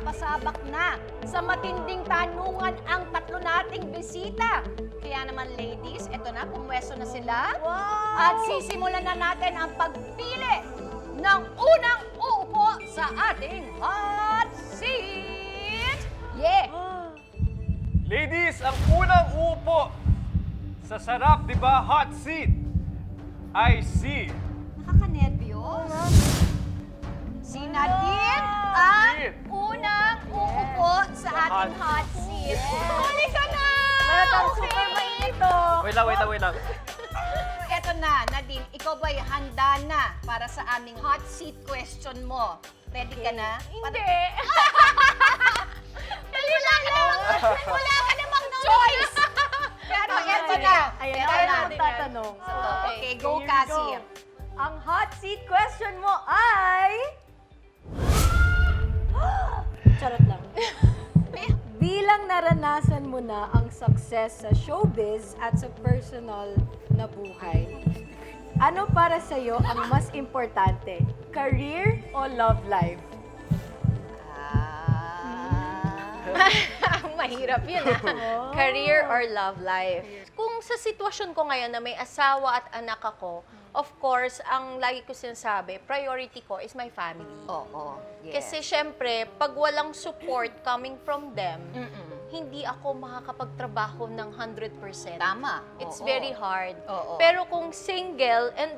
magpapasabak na sa matinding tanungan ang tatlo nating bisita. Kaya naman ladies, eto na, pumwesto na sila. At sisimulan na natin ang pagpili ng unang uupo sa ating hot seat. Yeah! Ladies, ang unang uupo sa Sarap Diba Hot Seat ay si... Nakakanervyos. Si Nadine ang unang uupo sa ating hot seat. Huli ka na! Super mainito. Wait lang. Eto na, Nadine, ikaw ba'y handa na para sa aming hot seat question mo? Ready ka na? Hindi. Wala ka namang choice! Pero eto na. Ayan, Eto tayo na. na magtatanong. Okay, go, Here we Cassie. go. Ang hot seat question mo ay... Charot lang. Bilang naranasan mo na ang success sa showbiz at sa personal na buhay, ano para sa'yo ang mas importante? Career o love life? Mahirap yun Career or love life. Kung sa sitwasyon ko ngayon na may asawa at anak ako, of course, ang lagi ko sinasabi, priority ko is my family. Oo, yes. Kasi syempre, pag walang support coming from them, hindi ako makakapagtrabaho ng 100%. Tama. It's Oo. very hard. Oo. Pero kung single and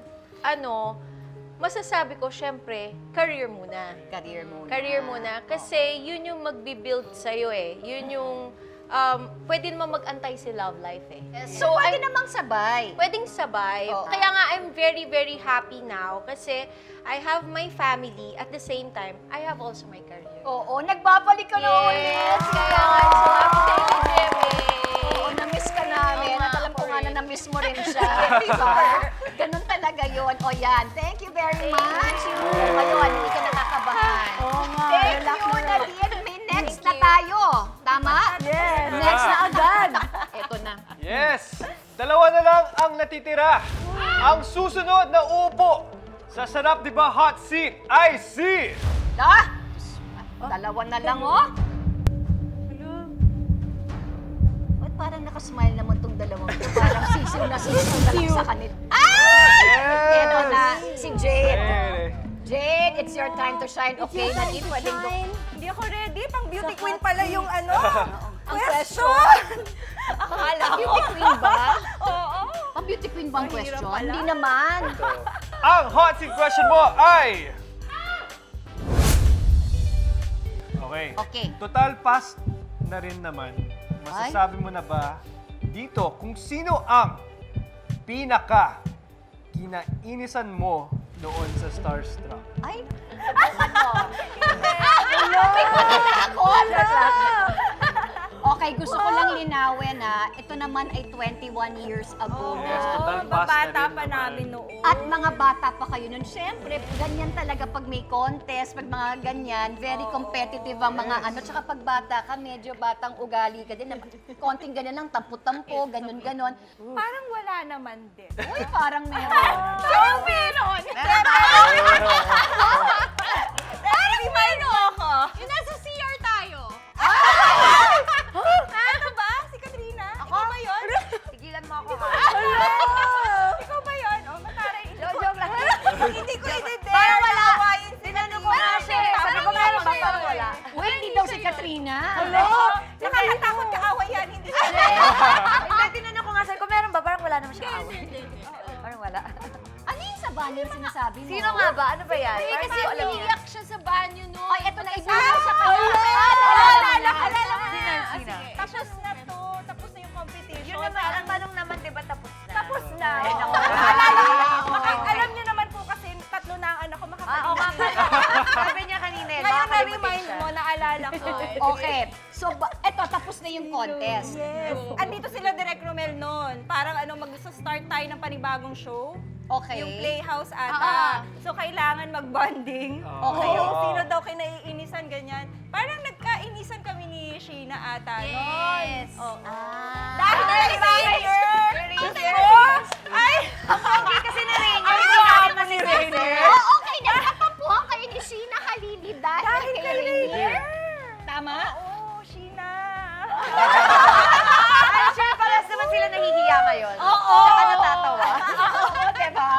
masasabi ko, syempre, career muna. Career muna. Career muna. Kasi yun yung magbibuild sa'yo eh. Yun yung, pwede naman mag-antay si love life eh. So, pwede namang sabay. Pwedeng sabay. Oo. Kaya nga, I'm very, very happy now kasi I have my family at the same time, I have also my career. Oo, nagbabalik ka na ulit. Yes! Kaya nga, so thank you, Jemmy. Oo, na-miss ka namin. At alam ko nga na na-miss mo rin siya. Diba? Ganun talaga yun. O yan, thank you very much. Ngayon, hindi ka nakakabahan. Oo nga. Thank relax you, na. Nadine. May next na tayo. Tama? Yes. Next na agad. Ito na. Yes! Dalawa na lang ang natitira. Ang susunod na uupo sa Sarap Diba Hot Seat ay si... Dalawa na lang, oh. Ba't parang nakasmile naman tong dalawang to? Parang sisiw na lang sa kanila. Ay! Yes! Ito na, si Jade. Eh, Jade, it's your time to shine. Okay, Nadine, pwedeng Hindi ako ready. Pang beauty queen pala yung ano. ang question. Akala, beauty queen ba? Oo. Ang beauty queen ba ang Mahirap question? pala. Hindi naman. Ang hot seat question mo ay... Okay. Okay. Total pass na rin naman. Masasabi mo na ba dito kung sino ang pinaka kinainisan mo noon sa Starstruck? Ay, okay, gusto ko lang linawin na ito naman ay 21 years ago na. Yes, total pass na rin pa namin noon. At mga bata pa kayo nun. Siyempre, ganyan talaga pag may contest, pag mga ganyan, very competitive ang mga ano. Tsaka pag bata ka, medyo batang ugali ka din. Konting ganyan lang, tampo-tampo, ganun-ganon. Parang wala naman din. Uy, parang meron. Meron! Remind mo ako. Yung nasa CR tayo. Ano ba? Si Katrina? Ako? Ikaw ba yun? Tigilan mo ako. Hello! Ikaw ba yun? Oh, mataray. Joke lang. Hindi ko i-dare. Parang wala. Tinanong ko nga siya. Sabi ko meron ba? Parang wala. Uy, hindi daw si Katrina. Hello? Nakakatakot ka away yan. Hindi siya. Hindi, tinanong ko nga sa'yo, kung meron ba, parang wala naman siyang away. Parang wala. Ano yung sa banyo sinasabi mo? Sino nga ba? Ano ba yan? Hindi, Parang kasi hindi ko alam yan. umiiyak siya sa banyo no. Ay, eto na, ibuha sa kanya. Alala mo Sino? na. Sino? Tapos na to. Tapos na yung competition. Yun naman, ang tanong naman, di ba tapos na? Tapos na. Ay, naku. Alala ko. Alam niyo naman po kasi tatlo na ang anak ko Oo nga makakapit. pala. Sabi niya kanina, Ngayon makakalimutin na-remind siya. mo, naalala ko. Okay. So, eto, tapos na yung contest. Yes. Andito sila Direk Romel noon. Parang mag-start tayo ng panibagong show. Okay. Yung Playhouse ata. So, kailangan mag-bonding. Okay. Yung sino daw kinaiinisan, ganyan. Parang nagkainisan kami ni Sheena ata noon. Yes. Oh. Dahil After na Rainier! Rainier. Ay! Hindi kasi na rin. Ay, si Rainier! Oh, okay. Nagkatampuhan kayo ni Sheena Halili dahil kay Rainier. nahihiya ngayon. Oo. Tsaka natatawa. Oo, diba?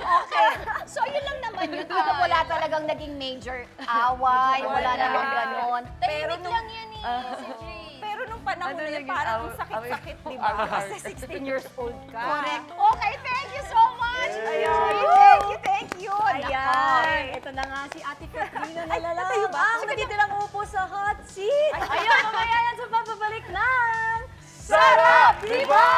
Okay. So, yun lang naman yun. Dito wala talagang naging major away. Wala namang ganon. Tahimik lang yan eh, si Jay. Pero nung panahon na yun, parang ang sakit-sakit, di ba? Kasi 16 years old ka. Correct. Okay, thank you so much. Ayan. Thank you. Ayan. Ito na nga si Ate Katrina na lalabang. Nandito lang upo sa hot seat. Ayun, mamaya yan sa pagbabalik ng Sarap, diba?